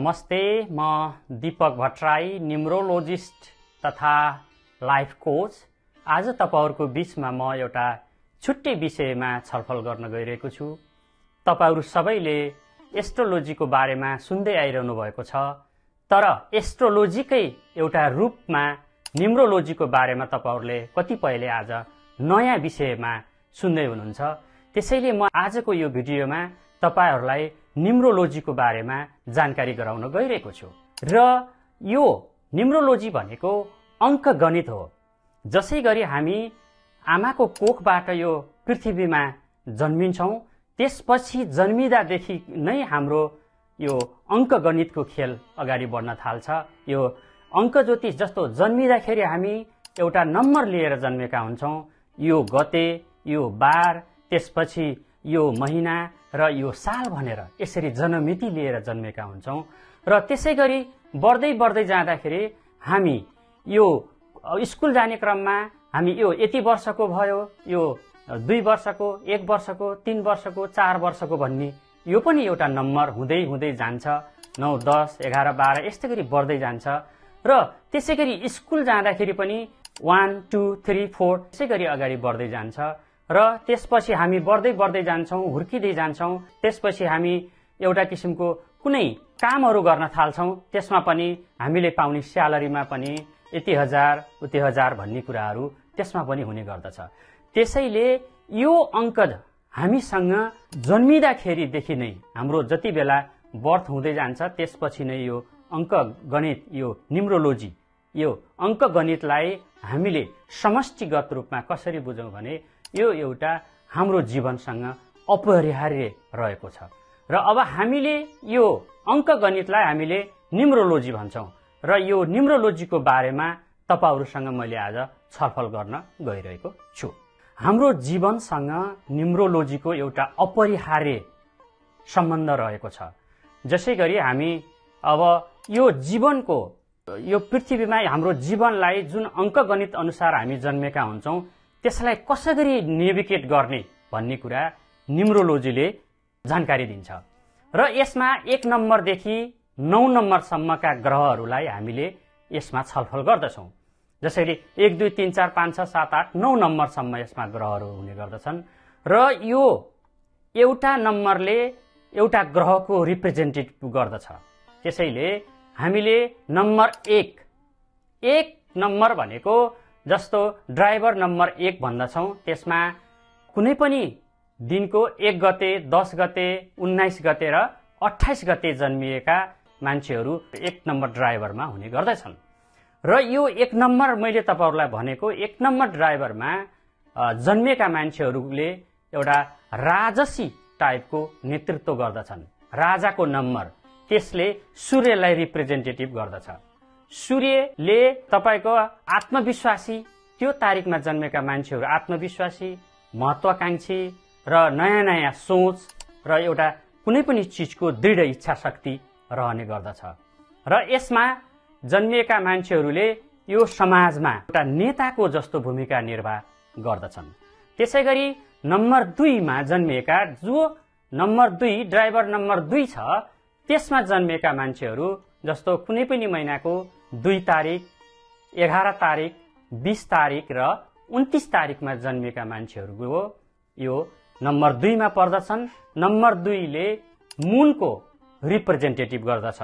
नमस्ते, म दीपक भट्टराई, न्युमरोलोजिस्ट तथा लाइफ कोच। आज तपाईहरुको बीचमा म एउटा छुट्टै विषयमा छलफल गर्न गइरहेको छु। तपाईहरु सबैले एस्ट्रोलोजीको बारेमा सुन्दै आइरहनु भएको छ, तर एस्ट्रोलोजीकै एउटा रूपमा न्युमरोलोजीको बारेमा तपाईहरुले कतिपयले आज नयाँ विषयमा सुन्दै हुनुहुन्छ। त्यसैले म आजको यो भिडियोमा तपाईहरुलाई न्युमरोलोजीको बारेमा जानकारी गराउन गइरहेको छु। र यो न्युमरोलोजी भनेको अंकगणित हो। जसैगरी हामी आमाको कोखबाट यो पृथ्वीमा जन्मिन्छौं, त्यसपछि जन्मिदादेखि नै हाम्रो यो अंकगणितको खेल अगाडि बढ्न थाल्छ। यो अंक ज्योतिष जस्तो जन्मिदाखेरि हामी एउटा नम्बर लिएर जन्मेका हुन्छौं, यो गते, यो बार, त्यसपछि यो महिना र यो साल भनेर यसरी जन्ममिति लिएर जन्मेका हुन्छौं। र त्यसैगरी बढ्दै बढ्दै जाँदाखेरि हामी यो स्कुल जाने क्रममा हामी यो यति वर्षको भयो, यो 2 वर्षको, 1 वर्षको, 3 वर्षको, 4 वर्षको भन्ने यो पनि एउटा नम्बर हुँदै हुँदै जान्छ। 9, 10, 11, 12 यस्तै गरी बढ्दै जान्छ। र त्यसैगरी स्कुल जाँदाखेरि पनि 1, 2, 3, 4 त्यसैगरी अगाडि बढ्दै जान्छ। र त्यसपछि हामी बढ्दै बढ्दै जान्छौं, हुर्किदै जान्छौं। त्यसपछि हामी एउटा किसिमको कुनै कामहरू गर्न थाल्छौं, त्यसमा पनि हामीले पाउने स्यालेरीमा पनि यति हजार उति हजार भन्ने कुराहरू त्यसमा पनि हुने गर्दछ। त्यसैले यो अंक हामीसँग जन्मिदाखेरिदेखि नै हाम्रो जति बेला बर्थ हुँदै जान्छ त्यसपछि नै यो अंक गणित, यो न्युमरोलोजी, यो अंक गणितलाई हामीले समष्टिगत रूपमा कसरी बुझौं भने यो एउटा हाम्रो जीवनसँग अपरिहार्य रहेको छ। र अब हामीले यो अंक गणितलाई हामीले न्युमरोलोजी भन्छौं। र यो न्युमरोलोजीको बारेमा तपाईहरुसँग मैले आज छलफल गर्न गइरहेको छु। हाम्रो जीवनसँग न्युमरोलोजीको एउटा अपरिहार्य सम्बन्ध रहेको छ। जसैगरी हामी अब यो जीवनको यो पृथ्वीमा हाम्रो जीवनलाई जुन अंकगणित अनुसार हामी जन्मेका हुन्छौं त्यसलाई कसरी नेभिगेट गर्ने भन्ने कुरा न्युमरोलोजीले जानकारी दिन्छ। र यसमा 1 नम्बरदेखि 9 नम्बरसम्मका ग्रहहरूलाई हामीले यसमा छलफल गर्दछौं। जसरी 1, 2, 3, 4, 5, 6, 7, 8, 9 नम्बरसम्म यसमा ग्रहहरू हुने गर्दछन्। र यो एउटा नम्बरले एउटा ग्रहको रिप्रेजेन्टेटिभ गर्दछ। त्यसैले हामीले नम्बर 1 नम्बर भनेको जस्तो ड्राइभर नम्बर 1 भन्दछौं, त्यसमा कुनै पनि दिनको 1 गते, 10 गते, 19 गते र 28 गते जन्मिएका मान्छेहरू 1 नम्बर ड्राइभरमा हुने गर्दछन्। र यो 1 नम्बर मैले तपाईहरुलाई भनेको 1 नम्बर ड्राइभरमा जन्मेका मान्छेहरूले एउटा राजसी टाइपको नेतृत्व गर्दछन्। राजाको नम्बर त्यसले सूर्यलाई रिप्रेजेन्टेटिभ गर्दछ। सूर्यले तपाईको आत्मविश्वासी, त्यो तारिखमा जन्मेका मान्छेहरू आत्मविश्वासी, महत्वाकांक्षी र नयाँ नयाँ सोच र एउटा कुनै पनि चीजको दृढ इच्छा शक्ति रहने गर्दछ। र यसमा जन्मिएका मान्छेहरूले यो समाजमा एउटा नेताको जस्तो भूमिका निर्वाह गर्दछन्। त्यसैगरी नम्बर 2 मा जन्मिएका, जो नम्बर 2 ड्राइभर नम्बर 2 छ, त्यसमा जन्मेका मान्छेहरू जस्तो कुनै पनि महिनाको 2 तारिक, 11 तारिक, 20 तारिक र 29 तारिकमा जन्मेका मान्छेहरूको यो नम्बर 2 मा पर्दछन्। नम्बर 2 ले मूनको रिप्रेजेन्टेटिभ गर्दछ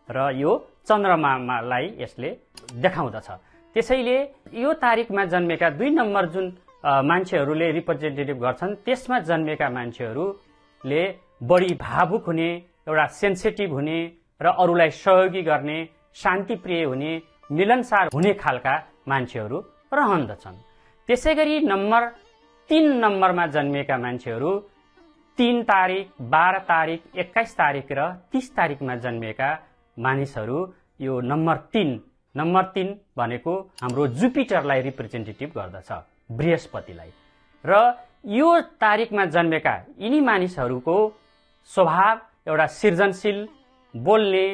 र यो चन्द्रमालाई यसले देखाउँदछ। त्यसैले यो तारिकमा जन्मेका 2 नम्बर जुन मान्छेहरूले रिप्रेजेन्टेटिभ गर्छन्, त्यसमा जन्मेका मान्छेहरूले बढी भावुक हुने, एउटा सेन्सिटिभ हुने र अरूलाई सहयोगी गर्ने, शान्तिप्रिय हुने, मिलनसार हुने खालका मान्छेहरू रहन्दछन्। त्यसैगरी नम्बर 3 नम्बरमा जन्मेका मान्छेहरू 3 तारिक, 12 तारिक, 21 तारिक र 30 तारिकमा जन्मेका मानिसहरू यो नम्बर 3 भनेको हाम्रो जुपिटरलाई रिप्रेजेन्टेटिभ गर्दछ, बृहस्पतिलाई। र यो तारिकमा जन्मेका यिनी मानिसहरूको स्वभाव एउटा सृजनशील, बोल्ने,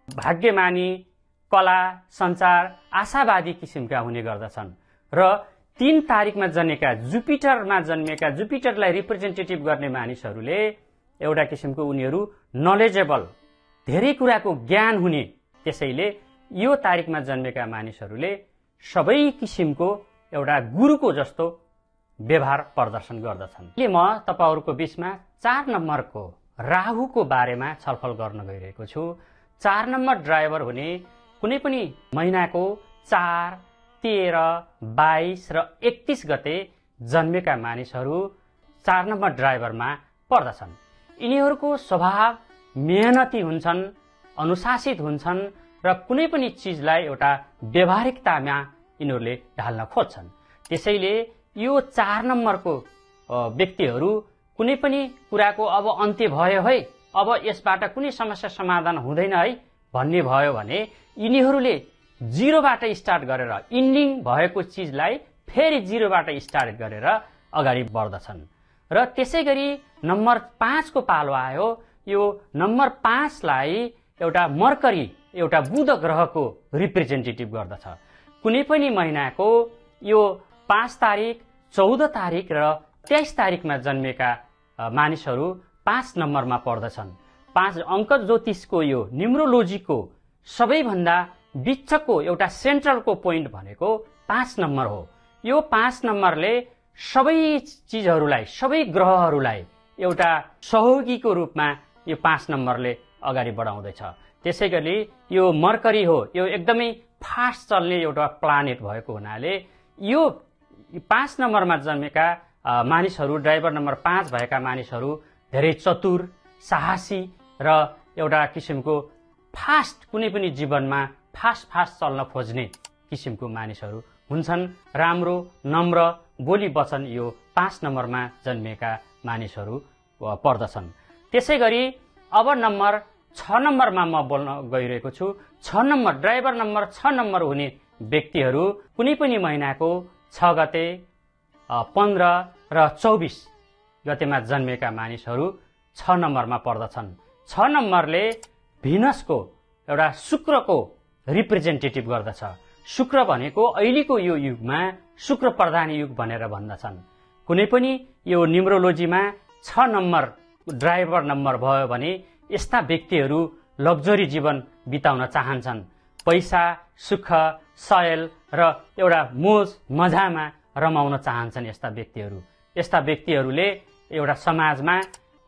भाग्यमानी, कला, सञ्चार, आशावादी किसिमका हुने गर्दछन्। र 3 तारिकमा जन्मेका जुपिटरलाई रिप्रेजेन्टेटिभ गर्ने मानिसहरूले एउटा किसिमको उनीहरू नलेजेबल, धेरै कुराको ज्ञान हुने। त्यसैले यो तारिकमा जन्मेका मानिसहरूले सबै किसिमको एउटा गुरुको जस्तो व्यवहार प्रदर्शन गर्दछन्। म तपाईहरुको बीचमा 4 नम्बरको राहुको बारेमा छलफल गर्न गइरहेको छु। 4 नम्बर ड्राइभर हुने कुनै पनि महिनाको 4, 13, 22 र 31 गते जन्मेका मानिसहरू 4 नम्बर ड्राइभरमा पर्दछन्। यिनीहरूको स्वभाव मेहनती हुन्छन्, अनुशासित हुन्छन् र कुनै पनि चीजलाई एउटा व्यावहारिकतामा यिनीहरूले ढाल्न खोज्छन्। त्यसैले यो 4 नम्बरको व्यक्तिहरू कुनै पनि कुराको अब अन्त्य भयो है, अब यसबाट कुनै समस्या समाधान हुँदैन है भन्ने भयो भने यिनीहरूले जिरोबाट स्टार्ट गरेर इन्डिङ भएको चीजलाई फेरि जिरोबाट स्टार्ट गरेर अगाडि बढ्दछन्। र त्यसैगरी नम्बर 5 को पालो आयो। यो नम्बर 5 लाई एउटा मर्करी, एउटा बुध ग्रहको रिप्रेजेन्टेटिभ गर्दछ। कुनै पनि महिनाको यो 5 तारिक, 14 तारिक र 23 तारिकमा जन्मेका मानिसहरू 5 नम्बरमा पर्दछन्। 5 अङ्क ज्योतिषको यो न्युमरोलोजीको सबैभन्दा बिचको एउटा सेन्ट्रलको पोइन्ट भनेको 5 नम्बर हो। यो 5 नम्बरले सबै चीजहरूलाई, सबै ग्रहहरूलाई एउटा सहयोगीको रूपमा यो 5 नम्बरले अगाडि बढाउँदैछ। त्यसैगरी यो मर्करी हो, यो एकदमै फास्ट चल्ने एउटा प्लानेट भएको हुनाले यो 5 नम्बरमा जन्मेका मानिसहरू, ड्राइभर नम्बर 5 भएका मानिसहरू धेरै चतुर, साहसी र एउटा किसिमको फास्ट, कुनै पनि जीवनमा फास्ट चल्न खोज्ने किसिमको मानिसहरू हुन्छन्। राम्रो, नम्र, बोली वचन यो 5 नम्बरमा जन्मेका मानिसहरू पर्दछन्। त्यसैगरी अब नम्बर 6 नम्बरमा म बोल्न गइरहेको छु। 6 नम्बर ड्राइभर नम्बर 6 नम्बर हुने व्यक्तिहरू कुनै पनि महिनाको 6 गते, 15 र 24 गतेमा जन्मेका मानिसहरू 6 नम्बरमा पर्दछन्। 6 नम्बरले भिनसको एउटा शुक्रको रिप्रेजेन्टेटिभ गर्दछ। शुक्र भनेको अहिलेको यो युगमा शुक्र प्रधान युग भनेर भन्दछन्। कुनै पनि यो न्युमरोलोजीमा 6 नम्बर ड्राइभर नम्बर भयो भने यस्ता व्यक्तिहरू लग्जरी जीवन बिताउन चाहन्छन्। पैसा, सुख, शयल र एउटा मोज मजामा रमाउन चाहन्छन् यस्ता व्यक्तिहरू। यस्ता व्यक्तिहरूले एउटा समाजमा,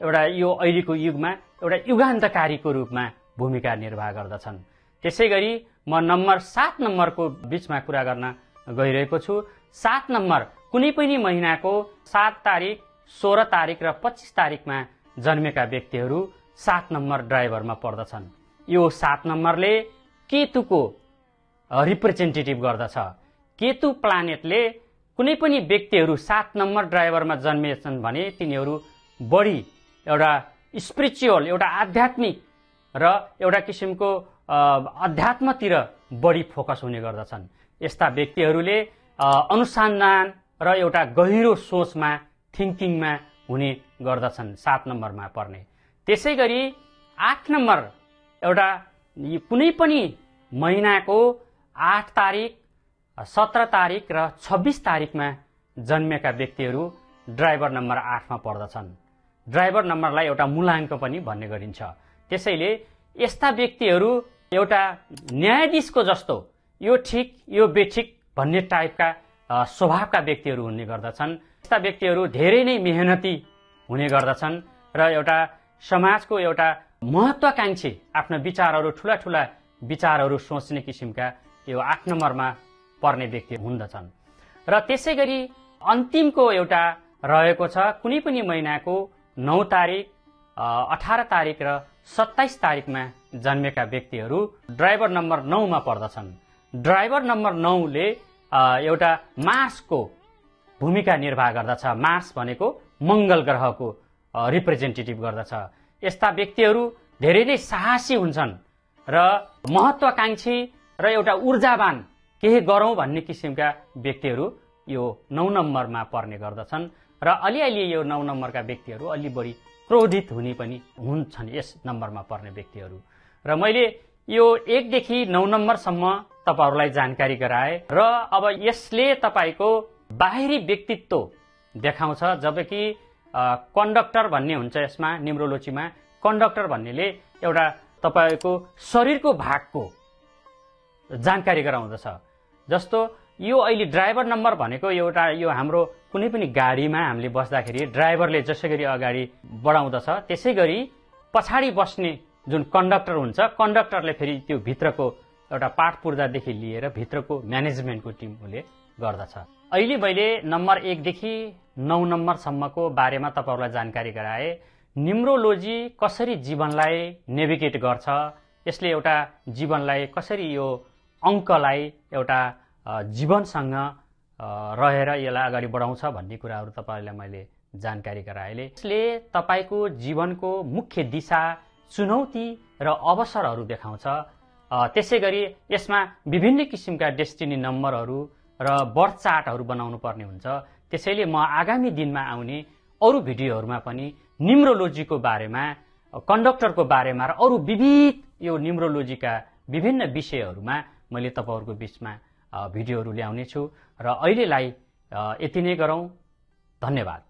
एउटा यो अहिलेको युगमा एउटा युगान्तकारीको रूपमा भूमिका निर्वाह गर्दछन्। त्यसैगरी म नम्बर 7 नम्बरको बीचमा कुरा गर्न गइरहेको छु। 7 नम्बर कुनै पनि महिनाको 7 तारिक, 16 तारिक र 25 तारिकमा जन्मेका व्यक्तिहरू 7 नम्बर ड्राइभरमा पर्दछन्। यो 7 नम्बरले केतुको रिप्रेजेन्टेटिभ गर्दछ। केतु प्लानेटले कुनै पनि व्यक्तिहरू 7 नम्बर ड्राइभरमा जन्मेछन् भने तिनीहरू बढी एउटा स्पिरिचुअल, एउटा आध्यात्मिक र एउटा किसिमको अध्यात्मतिर बढी फोकस हुने गर्दछन्। यस्ता व्यक्तिहरूले अनुसन्धान र एउटा गहिरो सोचमा, थिङ्किङमा हुने गर्दछन् 7 नम्बरमा पर्ने। त्यसैगरी 8 नम्बर एउटा कुनै पनि महिनाको 8 तारिक, 17 तारिक र 26 तारिकमा जन्मेका व्यक्तिहरू ड्राइभर नम्बर 8 मा पर्दछन्। ड्राइभर नम्बरलाई एउटा मूलाङ्क पनि भन्ने गरिन्छ। त्यसैले यस्ता व्यक्तिहरू एउटा न्यायाधीशको जस्तो यो ठिक, यो बेठिक भन्ने टाइपका स्वभावका व्यक्तिहरू हुने गर्दछन्। यस्ता व्यक्तिहरू धेरै नै मेहनती हुने गर्दछन् र एउटा समाजको एउटा महत्वाकांक्षी, आफ्ना विचारहरू, ठूला ठूला विचारहरू सोच्ने किसिमका यो 8 नम्बरमा पर्ने व्यक्ति हुँदछन्। र त्यसैगरी अन्तिमको एउटा रहेको छ कुनै पनि महिनाको 9 तारिक, 18 तारिक र 27 तारिकमा जन्मेका व्यक्तिहरू ड्राइभर नम्बर 9 मा पर्दछन्। ड्राइभर नम्बर 9 ले एउटा मार्सको भूमिका निर्वाह गर्दछ। मार्स भनेको मंगल ग्रहको रिप्रेजेन्टेटिभ गर्दछ। यस्ता व्यक्तिहरू धेरै नै साहसी हुन्छन् र महत्वाकांक्षी र एउटा ऊर्जावान, केही गरौं भन्ने किसिमका व्यक्तिहरू यो 9 नम्बरमा पर्ने गर्दछन्। र अलिअलि यो 9 नम्बरका व्यक्तिहरू अलि बढी क्रोधित हुने पनि हुन्छन् यस नम्बरमा पर्ने व्यक्तिहरू। र मैले यो 1 देखि 9 नम्बरसम्म तपाईहरुलाई जानकारी गराए र अब यसले तपाईको बाहिरी व्यक्तित्व देखाउँछ। जबकि कन्डक्टर भन्ने हुन्छ यसमा, न्युमरोलोजीमा कन्डक्टर भन्नेले एउटा तपाईको शरीरको भागको जानकारी गराउँदछ। जस्तो यो अहिले ड्राइभर नम्बर भनेको एउटा यो हाम्रो कुनै पनि गाडीमा हामीले बस्दाखेरि ड्राइभरले जसै गरी अगाडि बढाउँदछ त्यसै गरी पछाडि बस्ने जुन कन्डक्टर हुन्छ कन्डक्टरले फेरि त्यो भित्रको एउटा पाठ पूर्जादेखि लिएर भित्रको म्यानेजमेन्टको टिमले गर्दछ। अहिले मैले नम्बर 1 देखि 9 नम्बरसम्मको बारेमा तपाईहरुलाई जानकारी गराए। न्युमरोलोजी कसरी जीवनलाई नेभिगेट गर्छ, यसले एउटा जीवनलाई कसरी यो अंकलाई एउटा जीवनसँग रहेर यसलाई अगाडि बढाउँछ भन्ने कुराहरु तपाईहरुलाई मैले जानकारी गराएले। यसले तपाईको जीवनको मुख्य दिशा, चुनौती र अवसरहरु देखाउँछ। त्यसैगरी यसमा विभिन्न किसिमका डेस्टिनी नम्बरहरु र बर्थ चार्टहरु बनाउनु पर्ने हुन्छ। त्यसैले म आगामी दिनमा आउने अरु भिडियोहरुमा पनि न्युमरोलोजीको बारेमा, कन्डक्टरको बारेमा र अरु विविध यो न्युमरोलोजीका विभिन्न विषयहरुमा मैले तपाईहरुको बीचमा भिडियोहरु ल्याउने छु र अहिलेलाई यति नै गरौं। धन्यवाद।